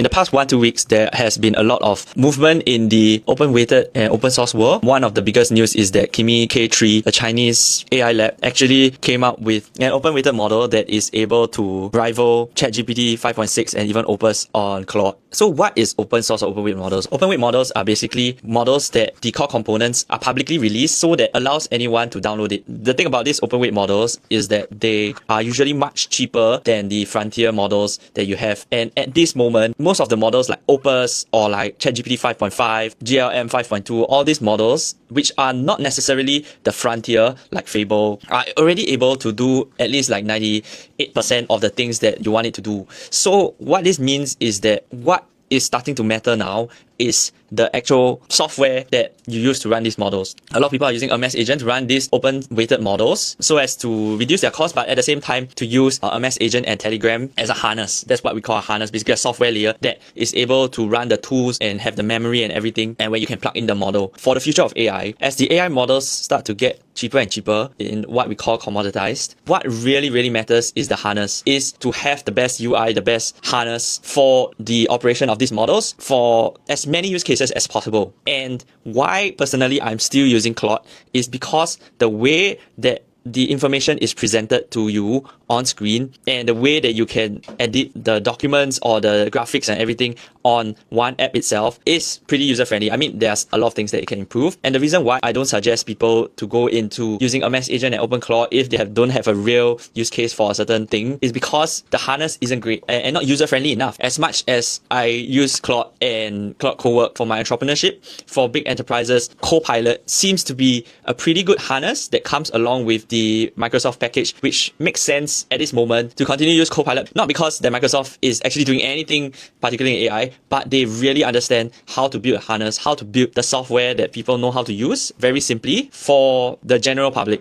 In the past 1-2 weeks, there has been a lot of movement in the open-weighted and open source world. One of the biggest news is that Kimi K3, a Chinese AI lab, actually came up with an open-weighted model that is able to rival ChatGPT 5.6 and even Opus on Claude. So what is open source or open-weight models? Open-weight models are basically models that the core components are publicly released so that allows anyone to download it. The thing about these open-weight models is that they are usually much cheaper than the frontier models that you have. And at this moment, most of the models like Opus or like ChatGPT 5.5, GLM 5.2, all these models, which are not necessarily the frontier like Fable, are already able to do at least like 98% of the things that you want it to do. So what this means is that what is starting to matter now is the actual software that you use to run these models. A lot of people are using a MS agent to run these open-weighted models so as to reduce their cost, but at the same time to use a MS agent and Telegram as a harness. That's what we call a harness, basically a software layer that is able to run the tools and have the memory and everything, and where you can plug in the model. For the future of AI, as the AI models start to get cheaper and cheaper in what we call commoditized, what really matters is the harness, is to have the best UI, the best harness for the operation of these models for as many use cases as possible. And why personally I'm still using Claude is because the way that the information is presented to you on screen and the way that you can edit the documents or the graphics and everything on one app itself is pretty user-friendly. I mean, there's a lot of things that it can improve. And the reason why I don't suggest people to go into using a MS agent and OpenClaw if they don't have a real use case for a certain thing is because the harness isn't great and not user-friendly enough. As much as I use Claude and Claude Cowork for my entrepreneurship, for big enterprises, Copilot seems to be a pretty good harness that comes along with the Microsoft package, which makes sense at this moment to continue to use Copilot, not because that Microsoft is actually doing anything particularly in AI, but they really understand how to build a harness, how to build the software that people know how to use very simply for the general public.